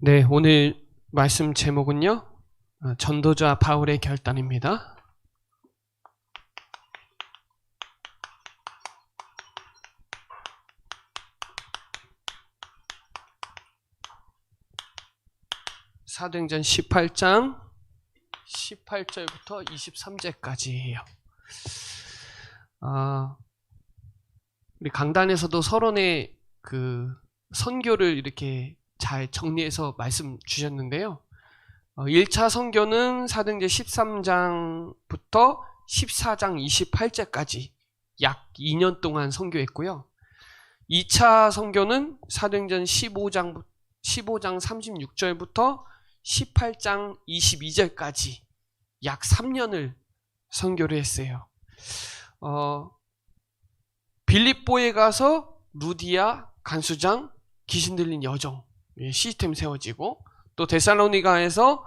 네, 오늘 말씀 제목은요, 전도자 바울의 결단입니다. 사도행전 18장 18절부터 23절까지예요. 우리 강단에서도 서론에 그 선교를 이렇게 잘 정리해서 말씀 주셨는데요. 1차 선교는 사도행전 13장부터 14장 28절까지 약 2년 동안 선교했고요. 2차 선교는 사도행전 15장 36절부터 18장 22절까지 약 3년을 선교를 했어요. 빌립보에 가서 루디아, 간수장, 귀신 들린 여정 시스템 세워지고, 또 데살로니가에서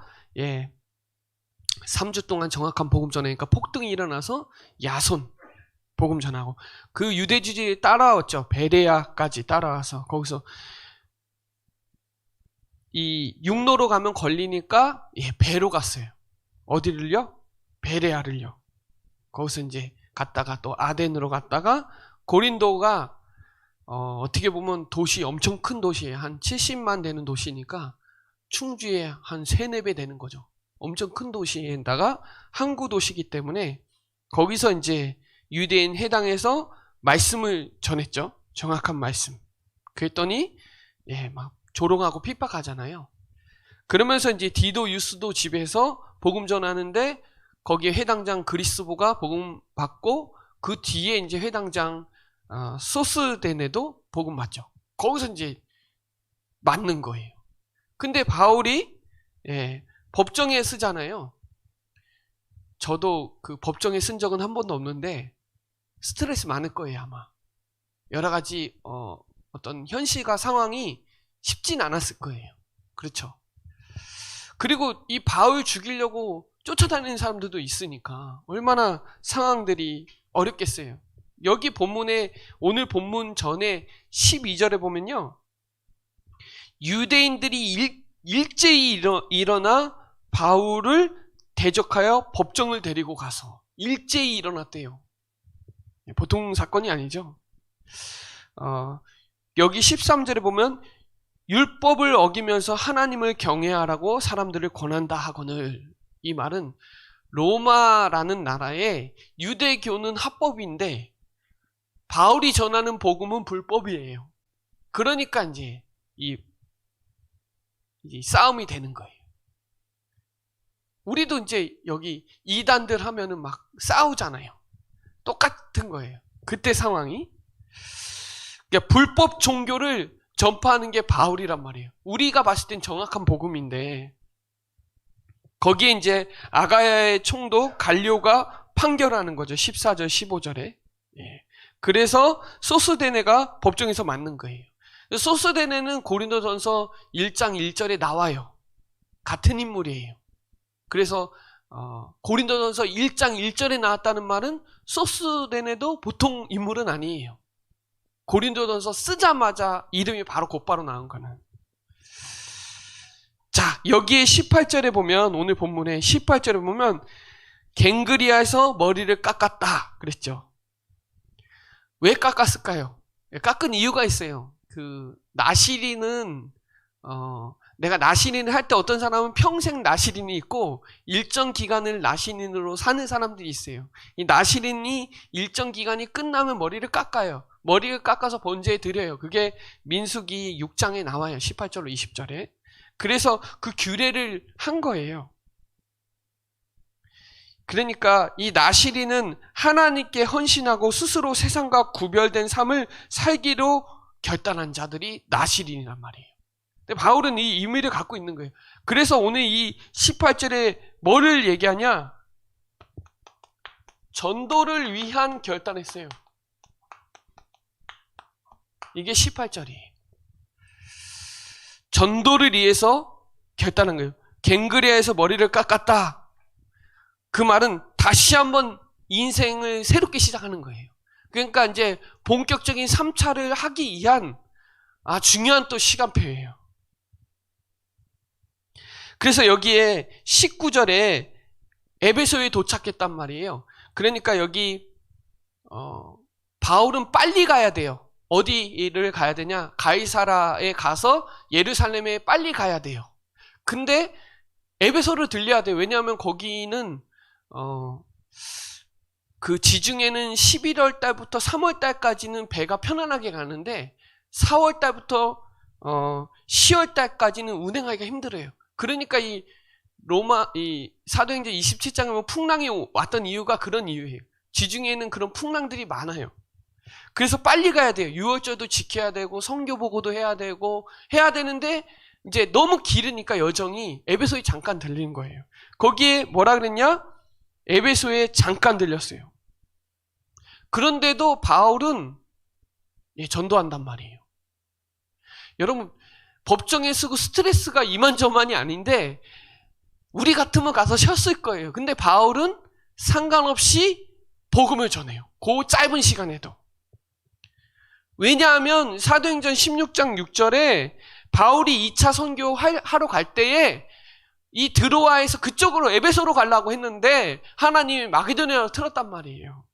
3주 동안 정확한 복음 전하니까 폭등이 일어나서 야손 복음 전하고, 그 유대주의에 따라왔죠. 베레아까지 따라와서 거기서 이 육로로 가면 걸리니까 배로 갔어요. 어디를요? 베레아를요. 거기서 이제 갔다가 또 아덴으로 갔다가 고린도가 어떻게 보면 도시, 엄청 큰 도시에 한 70만 되는 도시니까 충주에 한 3-4배 되는 거죠. 엄청 큰 도시에다가 항구 도시이기 때문에 거기서 이제 유대인 회당에서 말씀을 전했죠. 정확한 말씀. 그랬더니 막 조롱하고 핍박하잖아요. 그러면서 이제 디도 유스도 집에서 복음 전하는데 거기에 회당장 그리스보가 복음 받고, 그 뒤에 이제 회당장 소스데네도 복음 맞죠. 거기서 이제 맞는 거예요. 근데 바울이 법정에 쓰잖아요. 저도 그 법정에 쓴 적은 한 번도 없는데 스트레스 많을 거예요, 아마. 여러 가지 어떤 현실과 상황이 쉽진 않았을 거예요. 그렇죠. 그리고 이 바울 죽이려고 쫓아다니는 사람들도 있으니까 얼마나 상황들이 어렵겠어요. 여기 본문에, 오늘 본문 전에 12절에 보면요, 유대인들이 일제히 일어나 바울을 대적하여 법정을 데리고 가서 일제히 일어났대요. 보통 사건이 아니죠. 여기 13절에 보면 율법을 어기면서 하나님을 경외하라고 사람들을 권한다 하거늘, 이 말은 로마라는 나라의 유대교는 합법인데 바울이 전하는 복음은 불법이에요. 그러니까 이제 이 싸움이 되는 거예요. 우리도 이제 여기 이단들 하면은 막 싸우잖아요. 똑같은 거예요. 그때 상황이. 그러니까 불법 종교를 전파하는 게 바울이란 말이에요. 우리가 봤을 땐 정확한 복음인데 거기에 이제 아가야의 총독 갈리오가 판결하는 거죠. 14절 15절에. 그래서 소스데네가 법정에서 맞는 거예요. 소스데네는 고린도전서 1장 1절에 나와요. 같은 인물이에요. 그래서 고린도전서 1장 1절에 나왔다는 말은 소스데네도 보통 인물은 아니에요. 고린도전서 쓰자마자 이름이 곧바로 나온 거는. 자, 여기에 18절에 보면, 오늘 본문에 18절에 보면 갱그리아에서 머리를 깎았다 그랬죠. 왜 깎았을까요? 깎은 이유가 있어요. 그 나시린은 내가 나시린을 할 때 어떤 사람은 평생 나시린이 있고 일정 기간을 나시린으로 사는 사람들이 있어요. 이 나시린이 일정 기간이 끝나면 머리를 깎아요. 머리를 깎아서 번제에 드려요. 그게 민수기 6장에 나와요. 18절로 20절에. 그래서 그 규례를 한 거예요. 그러니까 이 나시린은 하나님께 헌신하고 스스로 세상과 구별된 삶을 살기로 결단한 자들이 나시린이란 말이에요. 근데 바울은 이 의미를 갖고 있는 거예요. 그래서 오늘 이 18절에 뭐를 얘기하냐? 전도를 위한 결단했어요. 이게 18절이에요. 전도를 위해서 결단한 거예요. 갱그리아에서 머리를 깎았다. 그 말은 다시 한번 인생을 새롭게 시작하는 거예요. 그러니까 이제 본격적인 3차를 하기 위한 중요한 또 시간표예요. 그래서 여기에 19절에 에베소에 도착했단 말이에요. 그러니까 여기 바울은 빨리 가야 돼요. 어디를 가야 되냐? 가이사라에 가서 예루살렘에 빨리 가야 돼요. 근데 에베소를 들려야 돼요. 왜냐하면 거기는 그 지중해는 11월 달부터 3월 달까지는 배가 편안하게 가는데 4월 달부터 10월 달까지는 운행하기가 힘들어요. 그러니까 이 사도행전 27장에 보면 풍랑이 왔던 이유가 그런 이유예요. 지중해에는 그런 풍랑들이 많아요. 그래서 빨리 가야 돼요. 유월절도 지켜야 되고 성교 보고도 해야 되는데 이제 너무 길으니까 여정이 에베소에 잠깐 들리는 거예요. 거기에 뭐라 그랬냐? 에베소에 잠깐 들렸어요. 그런데도 바울은 전도한단 말이에요. 여러분, 법정에 쓰고 스트레스가 이만저만이 아닌데 우리 같으면 가서 쉬었을 거예요. 근데 바울은 상관없이 복음을 전해요. 그 짧은 시간에도. 왜냐하면 사도행전 16장 6절에 바울이 2차 선교하러 갈 때에 이 드로아에서 그쪽으로 에베소로 가려고 했는데 하나님이 마게도냐로 틀었단 말이에요.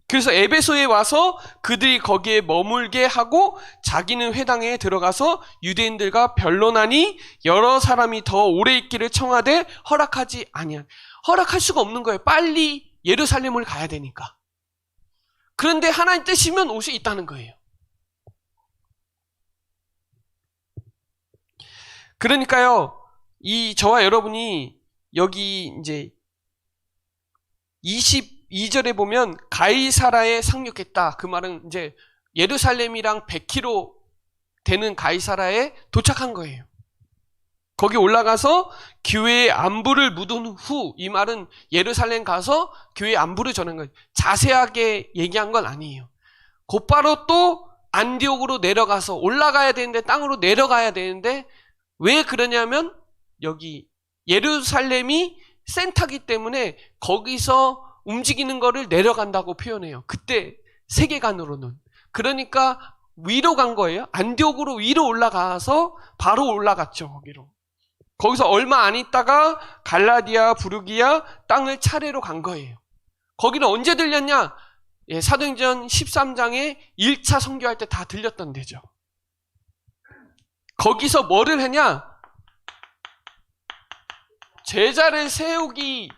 그래서 에베소에 와서 그들이 거기에 머물게 하고 자기는 회당에 들어가서 유대인들과 변론하니 여러 사람이 더 오래 있기를 청하되 허락할 수가 없는 거예요. 빨리 예루살렘을 가야 되니까. 그런데 하나님 뜻이면 올 수 있다는 거예요. 그러니까요, 저와 여러분이 여기 이제 22절에 보면 가이사라에 상륙했다. 그 말은 이제 예루살렘이랑 100km 되는 가이사라에 도착한 거예요. 거기 올라가서 교회의 안부를 묻은 후, 이 말은 예루살렘 가서 교회의 안부를 전한 거예요. 자세하게 얘기한 건 아니에요. 곧바로 또 안디옥으로 내려가서 올라가야 되는데, 땅으로 내려가야 되는데, 왜 그러냐면 여기 예루살렘이 센터기 때문에 거기서 움직이는 거를 내려간다고 표현해요. 그때 세계관으로는. 그러니까 위로 간 거예요. 안디옥으로 위로 올라가서 바로 올라갔죠. 거기서 얼마 안 있다가 갈라디아, 부르기아 땅을 차례로 간 거예요. 거기는 언제 들렸냐? 사도행전 13장에 1차 선교할 때 다 들렸던 데죠. 거기서 뭐를 했냐? 제자를 세우기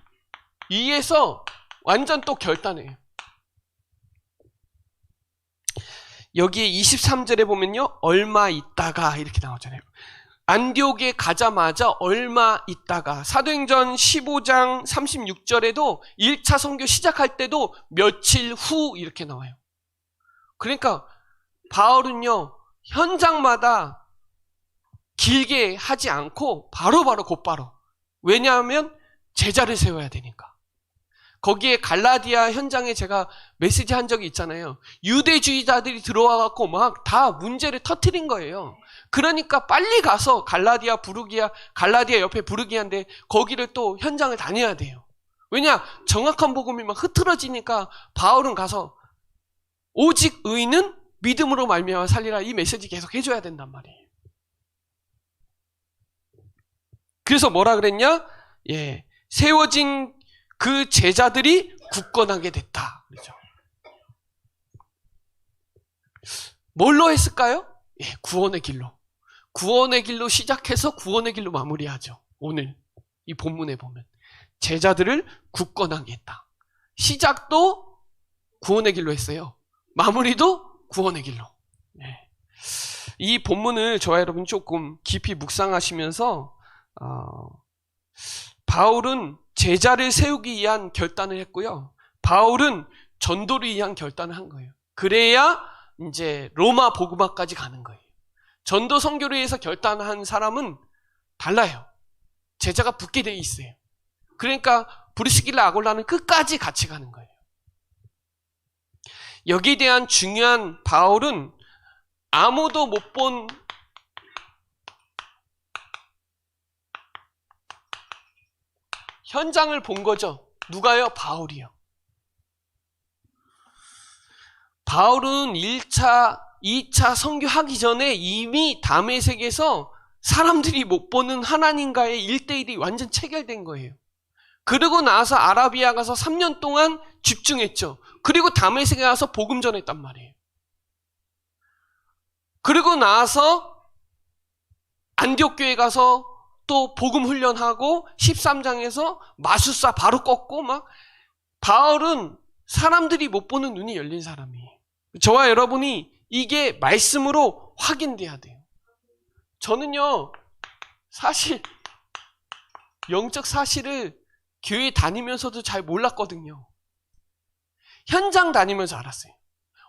위해서 완전 또 결단해요. 여기에 23절에 보면요, 얼마 있다가 이렇게 나오잖아요. 안디옥에 가자마자 얼마 있다가, 사도행전 15장 36절에도 1차 선교 시작할 때도 며칠 후 이렇게 나와요. 그러니까 바울은요, 현장마다 길게 하지 않고 곧바로. 왜냐하면 제자를 세워야 되니까. 거기에 갈라디아 현장에 제가 메시지 한 적이 있잖아요. 유대주의자들이 들어와 갖고 막 다 문제를 터뜨린 거예요. 그러니까 빨리 가서 갈라디아 옆에 부르기아인데 거기를 또 현장을 다녀야 돼요. 왜냐? 정확한 복음이 막 흐트러지니까 바울은 가서 오직 의인은 믿음으로 말미암아 살리라, 이 메시지 계속 해줘야 된단 말이에요. 그래서 뭐라 그랬냐? 세워진 그 제자들이 굳건하게 됐다. 그렇죠? 뭘로 했을까요? 구원의 길로. 구원의 길로 시작해서 구원의 길로 마무리하죠. 오늘 이 본문에 보면 제자들을 굳건하게 했다. 시작도 구원의 길로 했어요. 마무리도 구원의 길로. 이 본문을 저와 여러분 조금 깊이 묵상하시면서 바울은 제자를 세우기 위한 결단을 했고요. 바울은 전도를 위한 결단을 한 거예요. 그래야 이제 로마 복음화까지 가는 거예요. 전도 선교를 위해서 결단한 사람은 달라요. 제자가 붙게 돼 있어요. 그러니까 브리스길라 아골라는 끝까지 같이 가는 거예요. 여기에 대한 중요한 바울은 아무도 못 본 현장을 본 거죠. 누가요? 바울이요. 바울은 1차, 2차 선교하기 전에 이미 다메섹에서 사람들이 못 보는 하나님과의 1대1이 완전 체결된 거예요. 그러고 나서 아라비아 가서 3년 동안 집중했죠. 그리고 다메섹에 가서 복음 전했단 말이에요. 그리고 나서 안디옥 교회 가서 또 복음 훈련하고 13장에서 마술사 바로 꺾고 막 바울은 사람들이 못 보는 눈이 열린 사람이에요. 저와 여러분이 이게 말씀으로 확인돼야 돼요. 저는요, 사실 영적 사실을 교회 다니면서도 잘 몰랐거든요. 현장 다니면서 알았어요.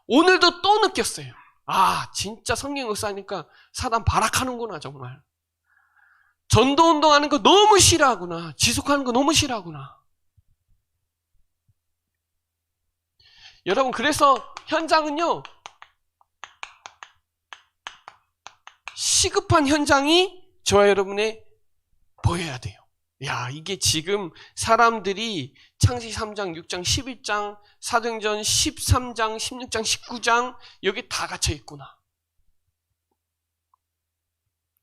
오늘도 또 느꼈어요. 아, 진짜 성경 역사하니까 사단 발악하는구나, 정말. 전도 운동하는 거 너무 싫어하구나. 지속하는 거 너무 싫어하구나. 여러분, 그래서 현장은요, 시급한 현장이 저와 여러분의 보여야 돼요. 야, 이게 지금 사람들이 창세기 3장, 6장, 11장, 사도행전 13장, 16장, 19장 여기 다 갇혀 있구나.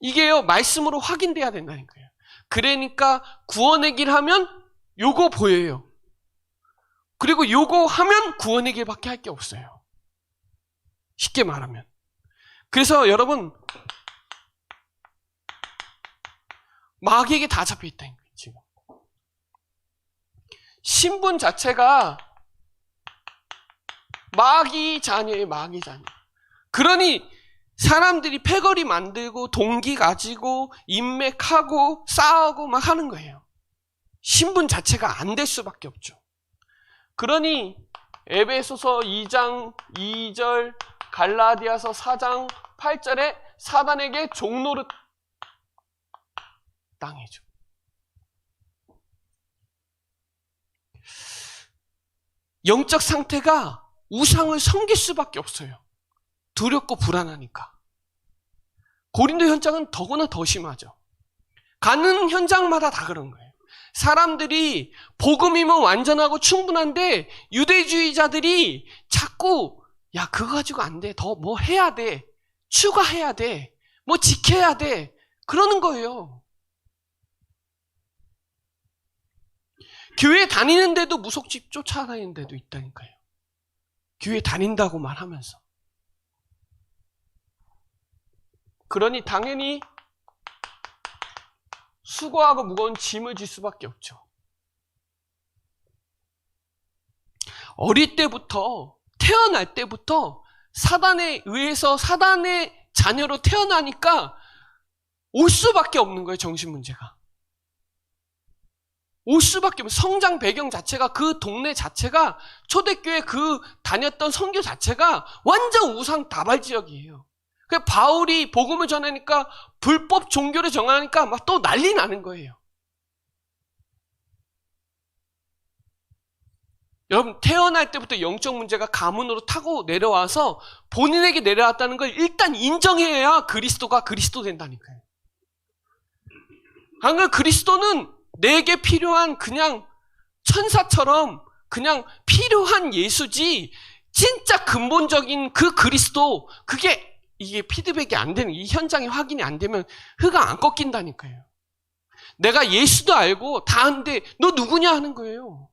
이게요, 말씀으로 확인돼야 된다는 거예요. 그러니까 구원의 길 하면 요거 보여요. 그리고 요거 하면 구원의 길밖에 할 게 없어요. 쉽게 말하면. 그래서 여러분, 마귀에게 다 잡혀 있다는 거예요, 지금. 신분 자체가 마귀 자녀예요, 마귀 자녀. 그러니 사람들이 패거리 만들고 동기 가지고 인맥하고 싸우고 막 하는 거예요. 신분 자체가 안 될 수밖에 없죠. 그러니 에베소서 2장 2절, 갈라디아서 4장 8절에 사단에게 종노릇 당해줘. 영적 상태가 우상을 섬길 수밖에 없어요. 두렵고 불안하니까. 고린도 현장은 더구나 더 심하죠. 가는 현장마다 다 그런 거예요. 사람들이 복음이면 완전하고 충분한데 유대주의자들이 자꾸 야, 그거 가지고 안 돼. 더 뭐 해야 돼. 추가해야 돼. 뭐 지켜야 돼. 그러는 거예요. 교회 다니는데도 무속집 쫓아다니는 데도 있다니까요. 교회 다닌다고 말하면서. 그러니 당연히 수고하고 무거운 짐을 질 수밖에 없죠. 어릴 때부터, 태어날 때부터 사단에 의해서 사단의 자녀로 태어나니까 올 수밖에 없는 거예요, 정신 문제가. 올 수밖에 없는, 성장 배경 자체가, 그 동네 자체가, 초대교회 그 다녔던 선교 자체가 완전 우상 다발 지역이에요. 그 바울이 복음을 전하니까 불법 종교를 정하니까 막 또 난리 나는 거예요. 여러분, 태어날 때부터 영적 문제가 가문으로 타고 내려와서 본인에게 내려왔다는 걸 일단 인정해야 그리스도가 그리스도 된다니까요. 안 그러면 그리스도는 내게 필요한 그냥 천사처럼 그냥 필요한 예수지, 진짜 근본적인 그 그리스도, 이게 피드백이 안 되는, 이 현장이 확인이 안 되면 혀가 안 꺾인다니까요. 내가 예수도 알고 다 아는데 너 누구냐 하는 거예요.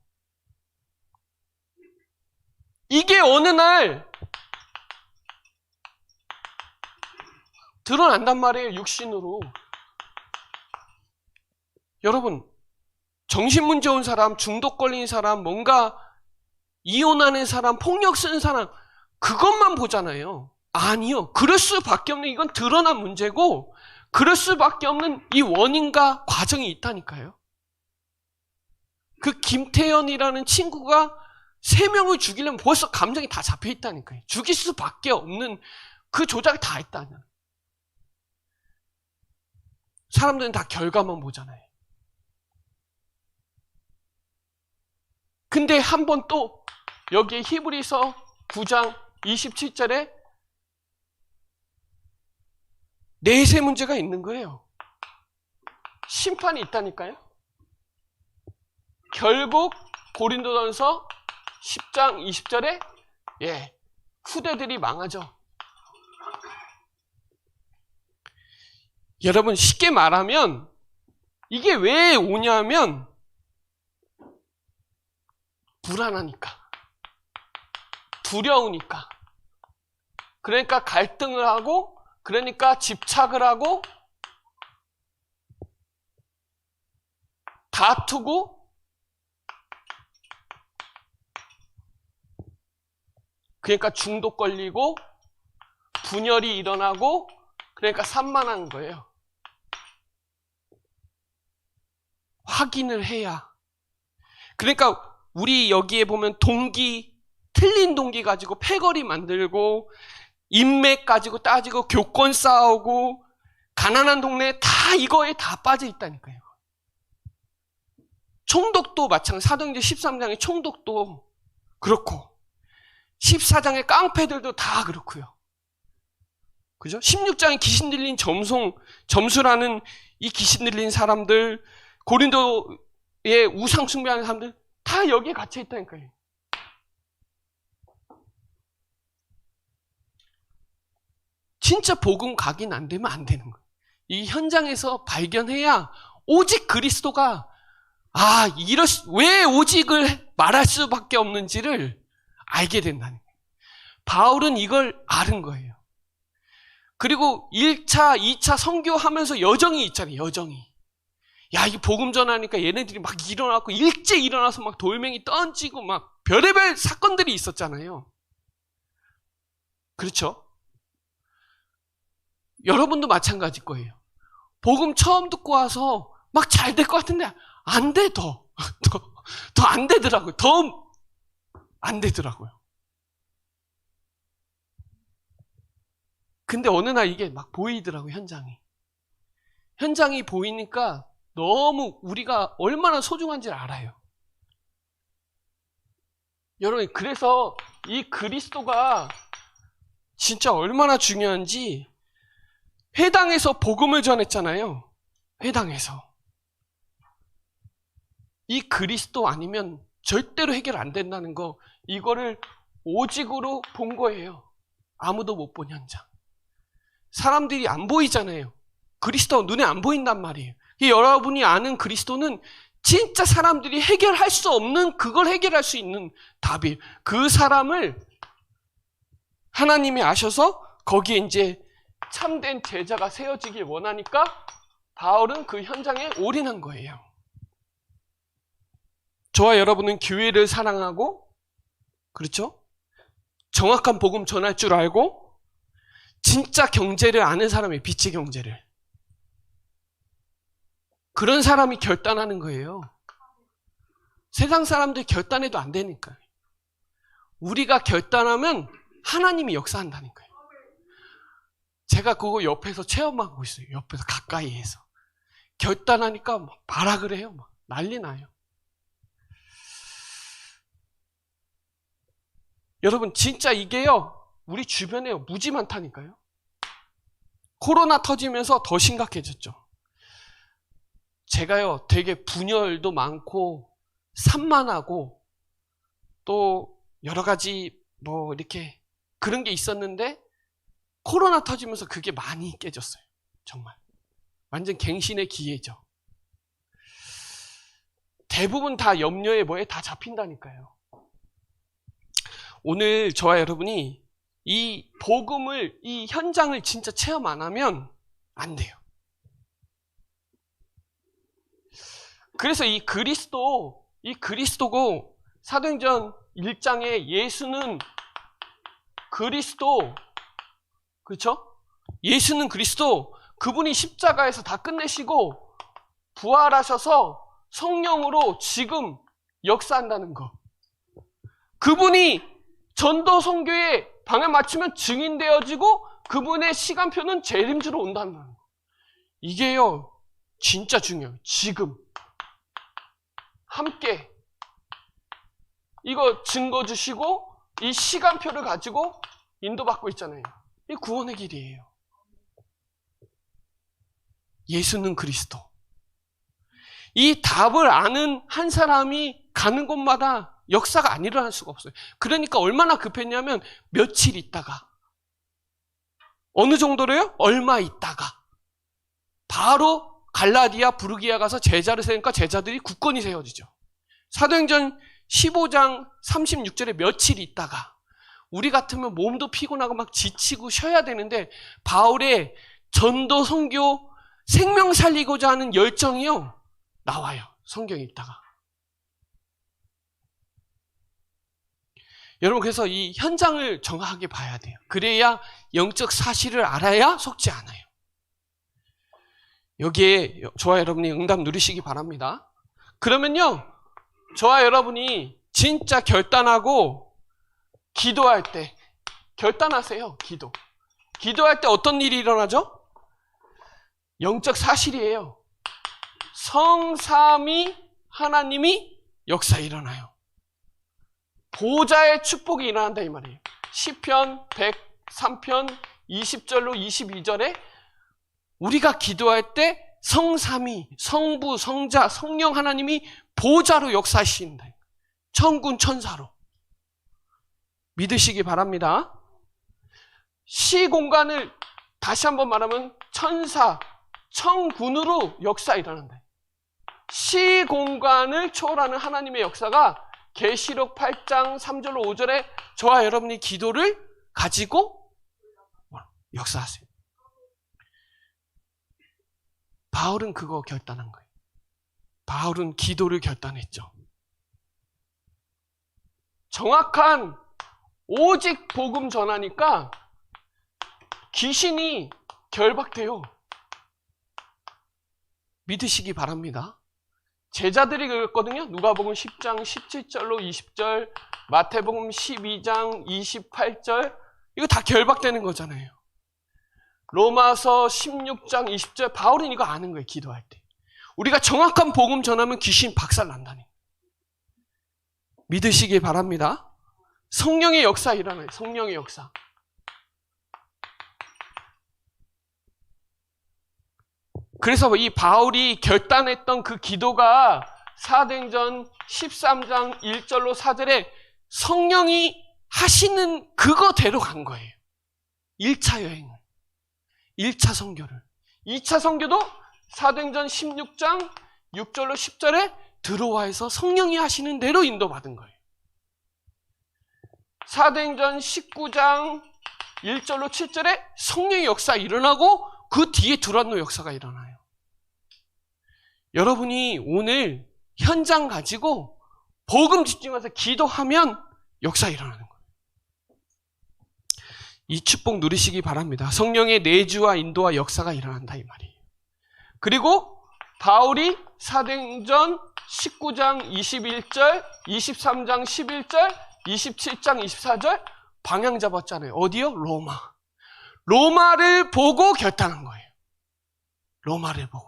이게 어느 날 드러난단 말이에요, 육신으로. 여러분, 정신문제 온 사람, 중독 걸린 사람, 뭔가 이혼하는 사람, 폭력 쓰는 사람, 그것만 보잖아요. 아니요. 그럴 수밖에 없는, 이건 드러난 문제고 그럴 수밖에 없는 이 원인과 과정이 있다니까요. 그 김태현이라는 친구가 3명을 죽이려면 벌써 감정이 다 잡혀 있다니까요. 죽일 수밖에 없는 그 조작이 다 있다는. 사람들은 다 결과만 보잖아요. 근데 한 번 또 여기에 히브리서 9장 27절에 내세 문제가 있는 거예요. 심판이 있다니까요. 결국 고린도전서 10장 20절에 후대들이 망하죠. 여러분 쉽게 말하면 이게 왜 오냐면 불안하니까, 두려우니까, 그러니까 갈등을 하고, 그러니까 집착을 하고, 다투고, 그러니까 중독 걸리고, 분열이 일어나고, 그러니까 산만한 거예요. 확인을 해야. 그러니까 우리 여기에 보면 동기, 틀린 동기 가지고 패거리 만들고, 인맥 가지고 따지고, 교권 싸우고, 가난한 동네에 다 이거에 다 빠져 있다니까요. 총독도 마찬가지. 사도행전 13장의 총독도 그렇고, 14장의 깡패들도 다 그렇고요. 그죠? 16장에 귀신 들린 점수라는 이 귀신 들린 사람들, 고린도의 우상 숭배하는 사람들 다 여기에 갇혀 있다니까요. 진짜 복음 각인 안 되면 안 되는 거예요. 이 현장에서 발견해야 오직 그리스도가 왜 오직을 말할 수밖에 없는지를 알게 된다는 거예요. 바울은 이걸 아는 거예요. 그리고 1차, 2차 선교하면서 여정이 있잖아요. 여정이. 야, 이 복음 전하니까 얘네들이 막 일어나고 일찍 일어나서 막 돌멩이 던지고 막 별의별 사건들이 있었잖아요. 그렇죠? 여러분도 마찬가지일 거예요. 복음 처음 듣고 와서 막 잘 될 것 같은데 안 돼, 더 안 되더라고요. 더 안 되더라고요. 근데 어느 날 이게 막 보이더라고요, 현장이. 현장이 보이니까 너무 우리가 얼마나 소중한지를 알아요. 여러분, 그래서 이 그리스도가 진짜 얼마나 중요한지 회당에서 복음을 전했잖아요. 회당에서. 이 그리스도 아니면 절대로 해결 안 된다는 거, 이거를 오직으로 본 거예요. 아무도 못 본 현장. 사람들이 안 보이잖아요. 그리스도 눈에 안 보인단 말이에요. 여러분이 아는 그리스도는 진짜 사람들이 해결할 수 없는, 그걸 해결할 수 있는 답이에요. 그 사람을 하나님이 아셔서 거기에 이제 참된 제자가 세워지길 원하니까 바울은 그 현장에 올인한 거예요. 저와 여러분은 교회를 사랑하고, 그렇죠? 정확한 복음 전할 줄 알고, 진짜 경제를 아는 사람이에요. 빛의 경제를. 그런 사람이 결단하는 거예요. 세상 사람들이 결단해도 안 되니까요. 우리가 결단하면 하나님이 역사한다니까요. 제가 그거 옆에서 체험하고 있어요. 옆에서 가까이에서. 결단하니까 막 발악을 해요. 막 난리 나요. 여러분, 진짜 이게요, 우리 주변에 무지 많다니까요. 코로나 터지면서 더 심각해졌죠. 제가요, 되게 분열도 많고 산만하고 또 여러 가지 뭐 이렇게 그런 게 있었는데 코로나 터지면서 그게 많이 깨졌어요. 정말. 완전 갱신의 기회죠. 대부분 다 염려에 뭐에 다 잡힌다니까요. 오늘 저와 여러분이 이 복음을, 이 현장을 진짜 체험 안 하면 안 돼요. 그래서 이 그리스도고 사도행전 1장에 예수는 그리스도, 그렇죠? 예수는 그리스도, 그분이 십자가에서 다 끝내시고 부활하셔서 성령으로 지금 역사한다는 거. 그분이 전도 선교에 방을 맞추면 증인되어지고 그분의 시간표는 재림주로 온다는 거. 이게요, 진짜 중요해요. 지금. 함께. 이거 증거 주시고 이 시간표를 가지고 인도받고 있잖아요. 이 구원의 길이에요. 예수는 그리스도. 이 답을 아는 한 사람이 가는 곳마다 역사가 안 일어날 수가 없어요. 그러니까 얼마나 급했냐면 며칠 있다가, 어느 정도로요? 얼마 있다가. 바로 갈라디아 부르기아 가서 제자를 세우니까 제자들이 굳건히 세워지죠. 사도행전 15장 36절에 며칠 있다가 우리 같으면 몸도 피곤하고 막 지치고 쉬어야 되는데 바울의 전도 선교 생명 살리고자 하는 열정이요 나와요. 성경에 있다가. 여러분 그래서 이 현장을 정확하게 봐야 돼요. 그래야 영적 사실을 알아야 속지 않아요. 여기에 저와 여러분이 응답 누리시기 바랍니다. 그러면요 저와 여러분이 진짜 결단하고 기도할 때 결단하세요. 기도할 때 어떤 일이 일어나죠? 영적 사실이에요. 성삼위 하나님이 역사 일어나요. 보좌의 축복이 일어난다 이 말이에요. 시편 103편 20절로 22절에 우리가 기도할 때 성삼위, 성부, 성자, 성령 하나님이 보좌로 역사하신다. 천군 천사로. 믿으시기 바랍니다. 시공간을 다시 한번 말하면 천사, 천군으로 역사 일어난다. 시공간을 초월하는 하나님의 역사가 계시록 8장 3절로 5절에 저와 여러분이 기도를 가지고 역사하세요. 바울은 그거 결단한 거예요. 바울은 기도를 결단했죠. 정확한 오직 복음 전하니까 귀신이 결박돼요. 믿으시기 바랍니다. 제자들이 그랬거든요. 누가복음 10장 17절로 20절, 마태복음 12장 28절 이거 다 결박되는 거잖아요. 로마서 16장 20절 바울은 이거 아는 거예요. 기도할 때. 우리가 정확한 복음 전하면 귀신 박살난다니. 믿으시기 바랍니다. 성령의 역사 일어나요. 성령의 역사. 그래서 이 바울이 결단했던 그 기도가 사도행전 13장 1절로 4절에 성령이 하시는 그거대로 간 거예요. 1차 여행을. 1차 선교를. 2차 선교도 사도행전 16장 6절로 10절에 들어와서 성령이 하시는 대로 인도받은 거예요. 사도행전 19장 1절로 7절에 성령의 역사 일어나고 그 뒤에 두란노 역사가 일어나요. 여러분이 오늘 현장 가지고 복음 집중해서 기도하면 역사 일어나는 거예요. 이 축복 누리시기 바랍니다. 성령의 내주와 인도와 역사가 일어난다 이 말이에요. 그리고 바울이 사도행전 19장 21절, 23장 11절, 27장 24절 방향 잡았잖아요. 어디요? 로마. 로마를 보고 결단한 거예요. 로마를 보고.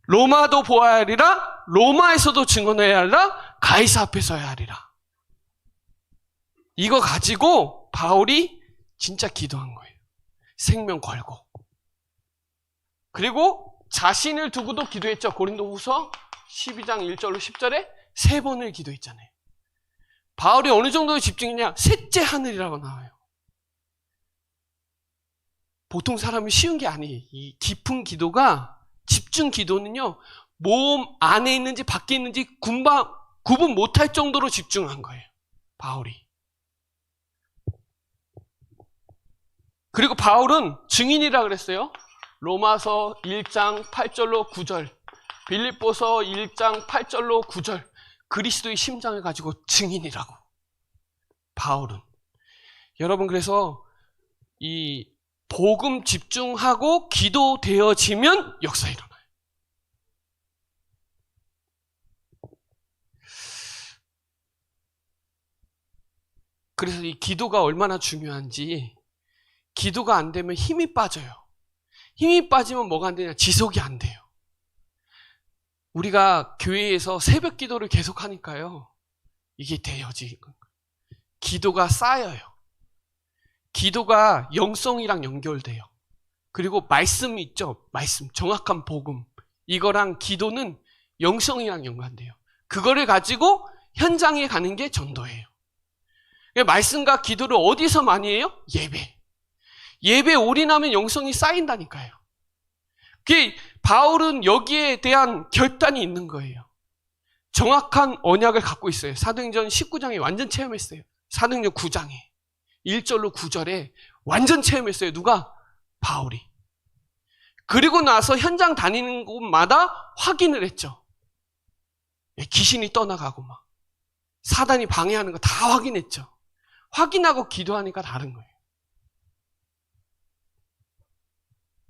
로마도 보아야 하리라, 로마에서도 증언해야 하리라, 가이사 앞에 서야 하리라. 이거 가지고 바울이 진짜 기도한 거예요. 생명 걸고. 그리고 자신을 두고도 기도했죠. 고린도후서 12장 1절로 10절에 3번을 기도했잖아요. 바울이 어느 정도로 집중했냐? 셋째 하늘이라고 나와요. 보통 사람이 쉬운 게 아니에요. 이 깊은 기도가, 집중 기도는요, 몸 안에 있는지 밖에 있는지 구분 못할 정도로 집중한 거예요. 바울이. 그리고 바울은 증인이라 그랬어요. 로마서 1장 8절로 9절, 빌립보서 1장 8절로 9절, 그리스도의 심장을 가지고 증인이라고. 바울은. 여러분 그래서 이 복음 집중하고 기도되어지면 역사 일어나요. 그래서 이 기도가 얼마나 중요한지, 기도가 안 되면 힘이 빠져요. 힘이 빠지면 뭐가 안 되냐? 지속이 안 돼요. 우리가 교회에서 새벽 기도를 계속 하니까요, 이게 돼요. 지금 기도가 쌓여요. 기도가 영성이랑 연결돼요. 그리고 말씀이 있죠. 말씀, 정확한 복음. 이거랑 기도는 영성이랑 연관돼요. 그거를 가지고 현장에 가는 게 전도예요. 말씀과 기도를 어디서 많이 해요? 예배. 예배 올인하면 영성이 쌓인다니까요. 바울은 여기에 대한 결단이 있는 거예요. 정확한 언약을 갖고 있어요. 사도행전 19장에 완전 체험했어요. 사도행전 9장에 1절로 9절에 완전 체험했어요. 누가? 바울이. 그리고 나서 현장 다니는 곳마다 확인을 했죠. 귀신이 떠나가고 막 사단이 방해하는 거 다 확인했죠. 확인하고 기도하니까 다른 거예요.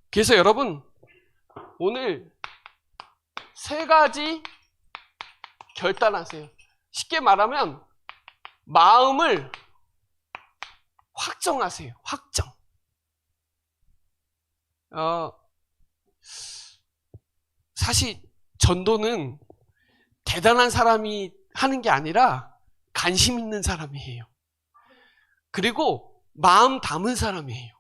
그래서 여러분, 오늘 3가지 결단하세요. 쉽게 말하면 마음을 확정하세요. 확정. 사실 전도는 대단한 사람이 하는 게 아니라 관심 있는 사람이 해요. 그리고 마음 담은 사람이 해요.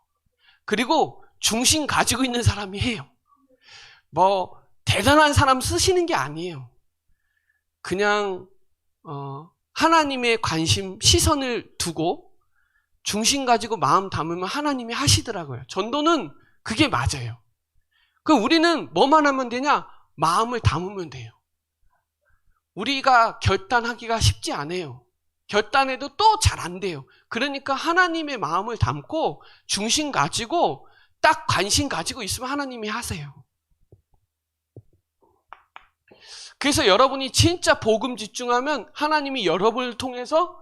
그리고 중심 가지고 있는 사람이 해요. 뭐 대단한 사람 쓰시는 게 아니에요. 그냥 하나님의 관심, 시선을 두고 중심 가지고 마음 담으면 하나님이 하시더라고요. 전도는 그게 맞아요. 그럼 우리는 뭐만 하면 되냐? 마음을 담으면 돼요. 우리가 결단하기가 쉽지 않아요. 결단해도 또 잘 안 돼요. 그러니까 하나님의 마음을 담고 중심 가지고 딱 관심 가지고 있으면 하나님이 하세요. 그래서 여러분이 진짜 복음 집중하면 하나님이 여러분을 통해서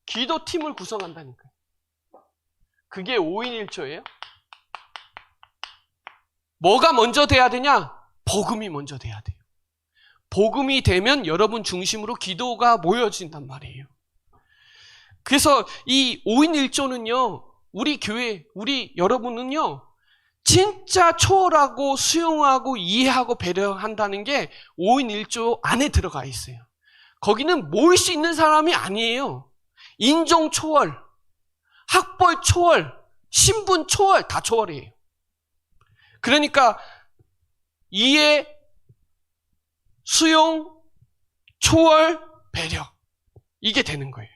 기도팀을 구성한다니까요. 그게 5인 1조예요. 뭐가 먼저 돼야 되냐? 복음이 먼저 돼야 돼요. 복음이 되면 여러분 중심으로 기도가 모여진단 말이에요. 그래서 이 5인 1조는요, 우리 교회, 우리 여러분은요, 진짜 초월하고 수용하고 이해하고 배려한다는 게 5인 1조 안에 들어가 있어요. 거기는 모일 수 있는 사람이 아니에요. 인종 초월, 학벌 초월, 신분 초월, 다 초월이에요. 그러니까 이해, 수용, 초월, 배려, 이게 되는 거예요.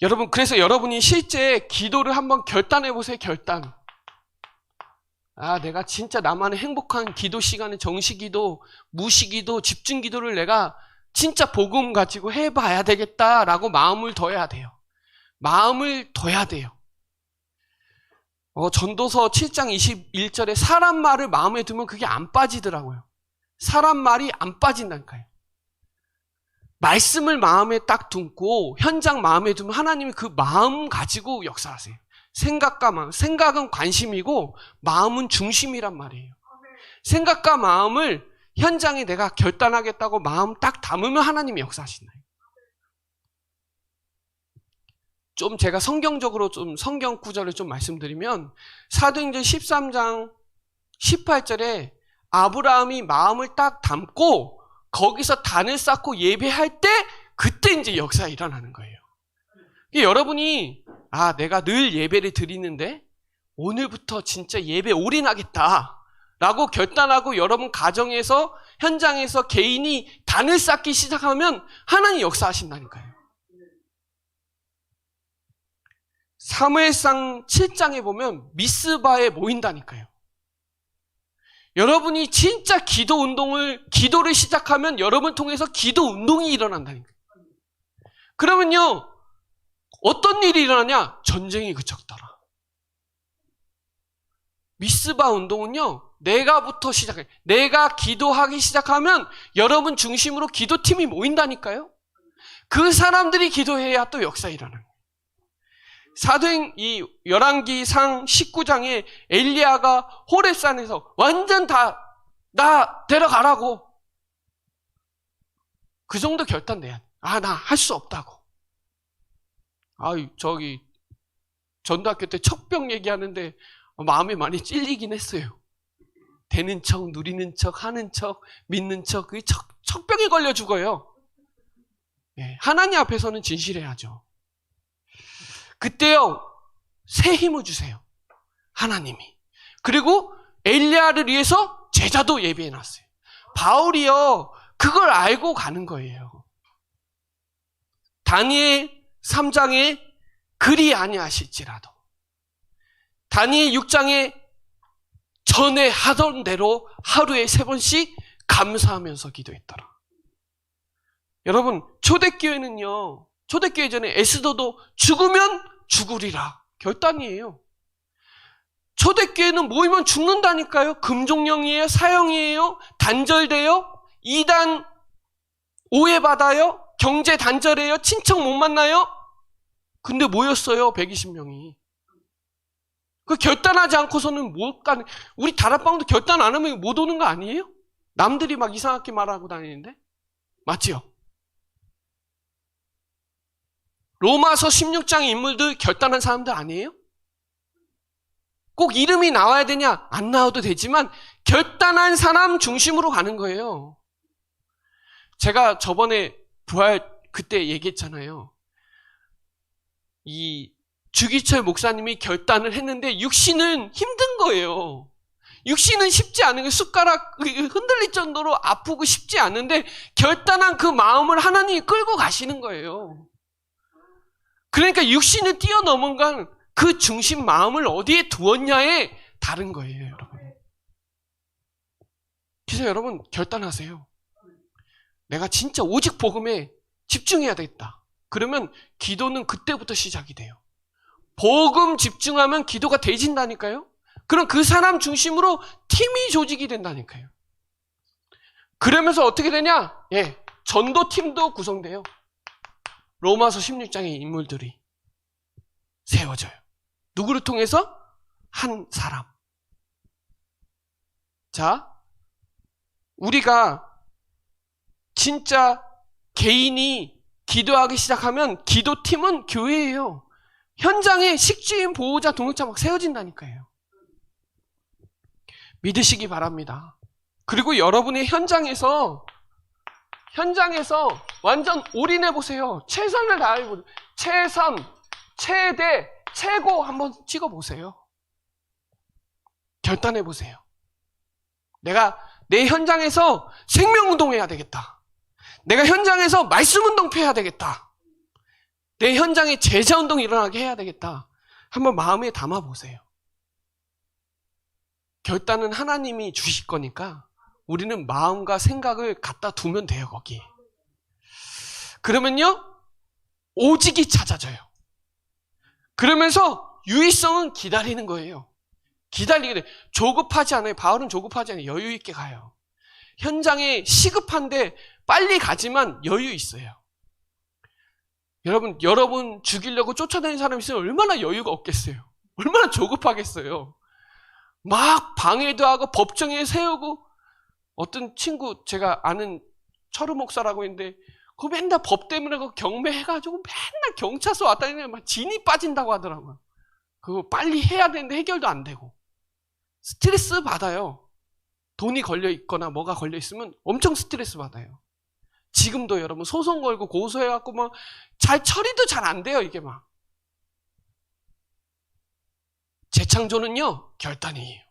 여러분, 그래서 여러분이 실제 기도를 한번 결단해 보세요. 결단. 내가 진짜 나만의 행복한 기도 시간에 정시기도, 무시기도, 집중기도를 내가 진짜 복음 가지고 해봐야 되겠다라고 마음을 둬야 돼요. 마음을 둬야 돼요. 전도서 7장 21절에 사람 말을 마음에 두면 그게 안 빠지더라고요. 사람 말이 안 빠진다니까요. 말씀을 마음에 딱 두고 현장 마음에 두면 하나님이 그 마음 가지고 역사하세요. 생각과 마음. 생각은 관심이고 마음은 중심이란 말이에요. 생각과 마음을 현장에 내가 결단하겠다고 마음 딱 담으면 하나님이 역사하신다. 좀 제가 성경적으로 좀 성경 구절을 좀 말씀드리면 사도행전 13장 18절에 아브라함이 마음을 딱 담고 거기서 단을 쌓고 예배할 때 그때 이제 역사가 일어나는 거예요. 여러분이 내가 늘 예배를 드리는데 오늘부터 진짜 예배 올인하겠다라고 결단하고 여러분 가정에서 현장에서 개인이 단을 쌓기 시작하면 하나님 역사하신다니까요. 사무엘상 7장에 보면 미스바에 모인다니까요. 여러분이 진짜 기도를 시작하면 여러분 통해서 기도 운동이 일어난다니까요. 그러면요, 어떤 일이 일어나냐? 전쟁이 그쳤더라. 미스바 운동은요, 내가부터 시작해요. 내가 기도하기 시작하면 여러분 중심으로 기도팀이 모인다니까요. 그 사람들이 기도해야 또 역사 일어나요. 이 열왕기상 19장에 엘리야가 호렙산에서 완전 나 데려가라고. 그 정도 결단돼야 돼. 나 할 수 없다고. 전도학교 때 척병 얘기하는데 마음이 많이 찔리긴 했어요. 되는 척, 누리는 척, 하는 척, 믿는 척, 그게 척병에 걸려 죽어요. 하나님 앞에서는 진실해야죠. 그때요, 새 힘을 주세요. 하나님이. 그리고 엘리야를 위해서 제자도 예비해놨어요. 바울이요, 그걸 알고 가는 거예요. 다니엘 3장에 그리 아니하실지라도 다니엘 6장에 전에 하던 대로 하루에 3번씩 감사하면서 기도했더라. 여러분, 초대교회는요, 초대교회 전에 에스더도 죽으면 죽으리라 결단이에요. 초대교회는 모이면 죽는다니까요. 금종령이에요, 사형이에요, 단절돼요, 이단 오해받아요, 경제 단절해요, 친척 못 만나요. 근데 모였어요, 120명이. 그 결단하지 않고서는 못 가는, 우리 다락방도 결단 안 하면 못 오는 거 아니에요? 남들이 막 이상하게 말하고 다니는데? 맞지요? 로마서 16장의 인물들 결단한 사람들 아니에요? 꼭 이름이 나와야 되냐? 안 나와도 되지만 결단한 사람 중심으로 가는 거예요. 제가 저번에 부활 그때 얘기했잖아요. 이 주기철 목사님이 결단을 했는데 육신은 힘든 거예요. 육신은 쉽지 않은 거예요. 숟가락 흔들릴 정도로 아프고 쉽지 않은데 결단한 그 마음을 하나님이 끌고 가시는 거예요. 그러니까 육신을 뛰어넘은 건 그 중심 마음을 어디에 두었냐에 다른 거예요, 여러분. 그래서 여러분 결단하세요. 내가 진짜 오직 복음에 집중해야 되겠다. 그러면 기도는 그때부터 시작이 돼요. 복음 집중하면 기도가 되진다니까요. 그럼 그 사람 중심으로 팀이 조직이 된다니까요. 그러면서 어떻게 되냐? 전도팀도 구성돼요. 로마서 16장의 인물들이 세워져요. 누구를 통해서? 한 사람. 자, 우리가 진짜 개인이 기도하기 시작하면 기도팀은 교회예요. 현장에 식주인, 보호자, 동역자 막 세워진다니까요. 믿으시기 바랍니다. 그리고 여러분의 현장에서 완전 올인해보세요. 최선을 다해보세요. 최선, 최대, 최고 한번 찍어보세요. 결단해보세요. 내가 내 현장에서 생명운동해야 되겠다. 내가 현장에서 말씀운동 펴야 되겠다. 내 현장에 제자운동 일어나게 해야 되겠다. 한번 마음에 담아보세요. 결단은 하나님이 주실 거니까 우리는 마음과 생각을 갖다 두면 돼요, 거기. 그러면요, 오직이 찾아져요. 그러면서 유의성은 기다리는 거예요. 기다리게 돼. 조급하지 않아요. 바울은 조급하지 않아요. 여유 있게 가요. 현장에 시급한데 빨리 가지만 여유 있어요. 여러분 죽이려고 쫓아다니는 사람이 있으면 얼마나 여유가 없겠어요. 얼마나 조급하겠어요. 막 방해도 하고 법정에 세우고. 어떤 친구, 제가 아는 철우 목사라고 있는데 그 맨날 법 때문에 경매해가지고 맨날 경찰서 왔다 갔다 막 진이 빠진다고 하더라고요. 그거 빨리 해야 되는데 해결도 안 되고. 스트레스 받아요. 돈이 걸려 있거나 뭐가 걸려 있으면 엄청 스트레스 받아요. 지금도 여러분 소송 걸고 고소해갖고 막 처리도 잘 안 돼요, 이게 막. 재창조는요, 결단이에요.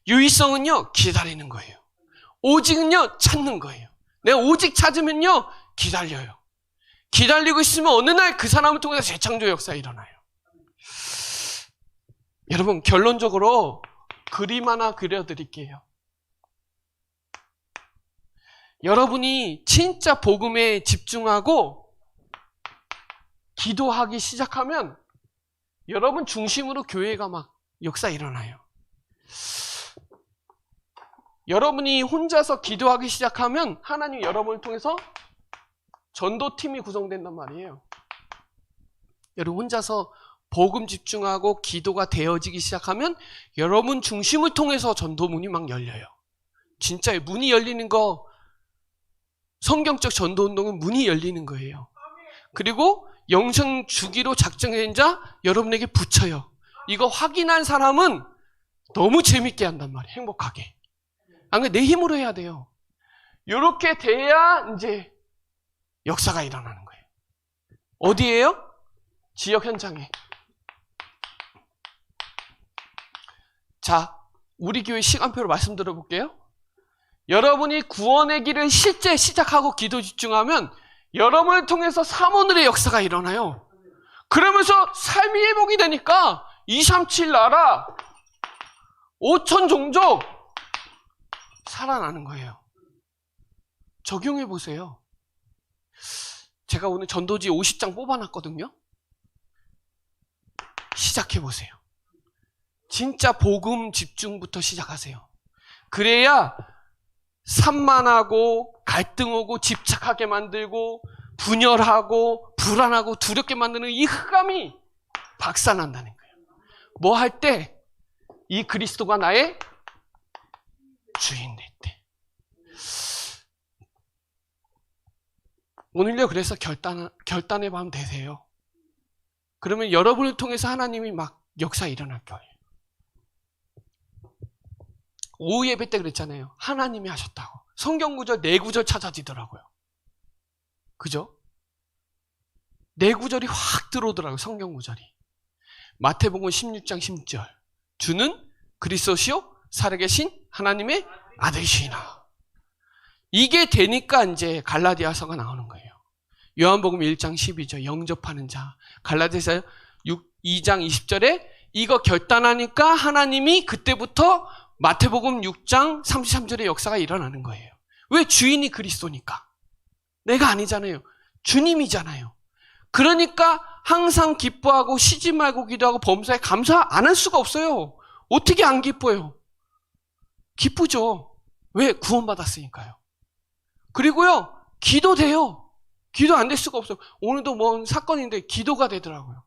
유의성은요, 기다리는 거예요. 오직은요, 찾는 거예요. 내가 오직 찾으면요, 기다려요. 기다리고 있으면 어느 날 그 사람을 통해서 재창조 역사가 일어나요. 여러분, 결론적으로 그림 하나 그려드릴게요. 여러분이 진짜 복음에 집중하고 기도하기 시작하면 여러분 중심으로 교회가 막 역사 일어나요. 여러분이 혼자서 기도하기 시작하면 하나님 여러분을 통해서 전도팀이 구성된단 말이에요. 여러분 혼자서 복음 집중하고 기도가 되어지기 시작하면 여러분 중심을 통해서 전도문이 막 열려요. 진짜 문이 열리는 거, 성경적 전도운동은 문이 열리는 거예요. 그리고 영성 주기로 작정된 자 여러분에게 붙여요. 이거 확인한 사람은 너무 재밌게 한단 말이에요. 행복하게. 안 그래, 내 힘으로 해야 돼요. 이렇게 돼야 이제 역사가 일어나는 거예요. 어디예요? 지역 현장에. 자, 우리 교회 시간표로 말씀드려 볼게요. 여러분이 구원의 길을 실제 시작하고 기도 집중하면 여러분을 통해서 사모늘의 역사가 일어나요. 그러면서 삶이 회복이 되니까 237 나라, 5천 종족 살아나는 거예요. 적용해 보세요. 제가 오늘 전도지 50장 뽑아놨거든요. 시작해 보세요. 진짜 복음 집중부터 시작하세요. 그래야 산만하고 갈등 오고 집착하게 만들고 분열하고 불안하고 두렵게 만드는 이 흑암이 박살난다는 거예요. 뭐 할 때? 이 그리스도가 나의 주인 될 때. 오늘요, 그래서 결단의 밤 되세요. 그러면 여러분을 통해서 하나님이 막 역사 일어날 거예요. 오후 예배 때 그랬잖아요. 하나님이 하셨다고. 성경 구절 4구절 찾아지더라고요. 그죠? 4구절이 확 들어오더라고요. 성경 구절이. 마태복음 16장 16절. 주는 그리스도시요 살아계신 하나님의 아들이시나. 이게 되니까 이제 갈라디아서가 나오는 거예요. 요한복음 1장 12절 영접하는 자. 갈라디아서 2장 20절에 이거 결단하니까 하나님이 그때부터 마태복음 6장 33절의 역사가 일어나는 거예요. 왜? 주인이 그리스도니까. 내가 아니잖아요. 주님이잖아요. 그러니까 항상 기뻐하고 쉬지 말고 기도하고 범사에 감사 안 할 수가 없어요. 어떻게 안 기뻐요? 기쁘죠. 왜? 구원받았으니까요. 그리고요, 기도돼요. 기도 안 될 수가 없어요. 오늘도 뭔 사건인데 기도가 되더라고요.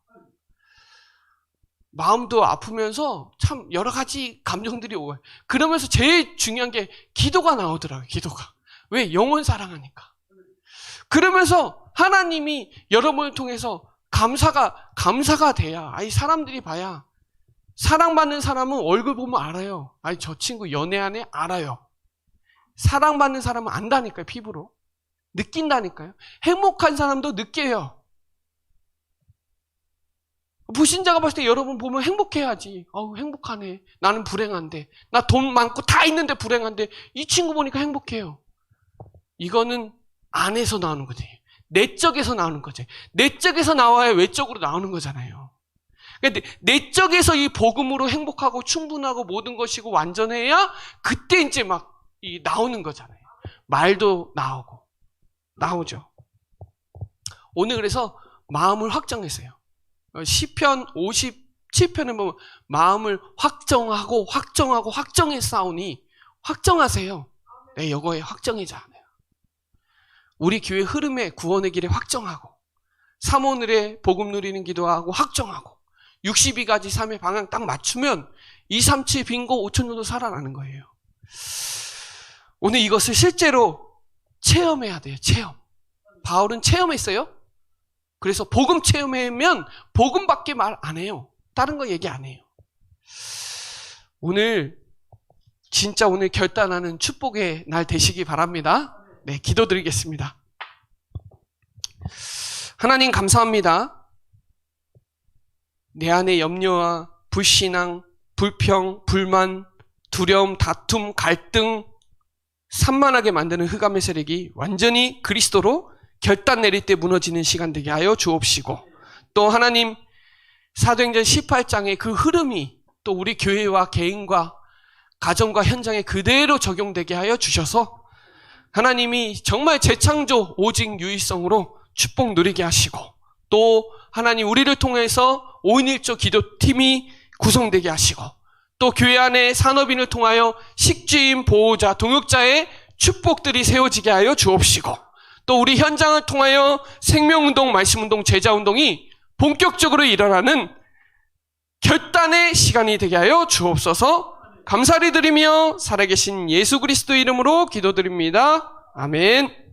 마음도 아프면서 참 여러 가지 감정들이 오요. 그러면서 제일 중요한 게 기도가 나오더라고요. 기도가. 왜? 영혼 사랑하니까. 그러면서 하나님이 여러분을 통해서 감사가 돼야, 아니 사람들이 봐야, 사랑받는 사람은 얼굴 보면 알아요. 아니 저 친구 연애하네 알아요. 사랑받는 사람은 안다니까요. 피부로. 느낀다니까요. 행복한 사람도 느껴요. 불신자가 봤을 때 여러분 보면 행복해야지. 행복하네. 나는 불행한데. 나 돈 많고 다 있는데 불행한데 이 친구 보니까 행복해요. 이거는 안에서 나오는 거지. 내적에서 나오는 거지. 내적에서 나와야 외적으로 나오는 거잖아요. 근데 내적에서 이 복음으로 행복하고 충분하고 모든 것이고 완전해야 그때 이제 막 나오는 거잖아요. 말도 나오죠. 오늘 그래서 마음을 확정했어요. 시편 57편에 보면 마음을 확정해 싸우니 확정하세요. 네, 이거에 확정이자 않아요. 우리 교회 흐름에 구원의 길에 확정하고 삼오늘에 복음 누리는 기도하고 확정하고 62가지 삶의 방향 딱 맞추면 237 빙고 5천 정도 살아나는 거예요. 오늘 이것을 실제로 체험해야 돼요. 체험. 바울은 체험했어요. 그래서 복음 체험하면 복음밖에 말 안 해요. 다른 거 얘기 안 해요. 오늘 진짜 오늘 결단하는 축복의 날 되시기 바랍니다. 네, 기도드리겠습니다. 하나님 감사합니다. 내 안에 염려와 불신앙, 불평, 불만, 두려움, 다툼, 갈등, 산만하게 만드는 흑암의 세력이 완전히 그리스도로 결단 내릴 때 무너지는 시간 되게 하여 주옵시고, 또 하나님 사도행전 18장의 그 흐름이 또 우리 교회와 개인과 가정과 현장에 그대로 적용되게 하여 주셔서 하나님이 정말 재창조 오직 유일성으로 축복 누리게 하시고, 또 하나님 우리를 통해서 5인 1조 기도팀이 구성되게 하시고, 또 교회 안에 산업인을 통하여 식주인, 보호자, 동역자의 축복들이 세워지게 하여 주옵시고, 또 우리 현장을 통하여 생명운동, 말씀운동, 제자운동이 본격적으로 일어나는 결단의 시간이 되게 하여 주옵소서. 감사를 드리며 살아계신 예수 그리스도 이름으로 기도드립니다. 아멘.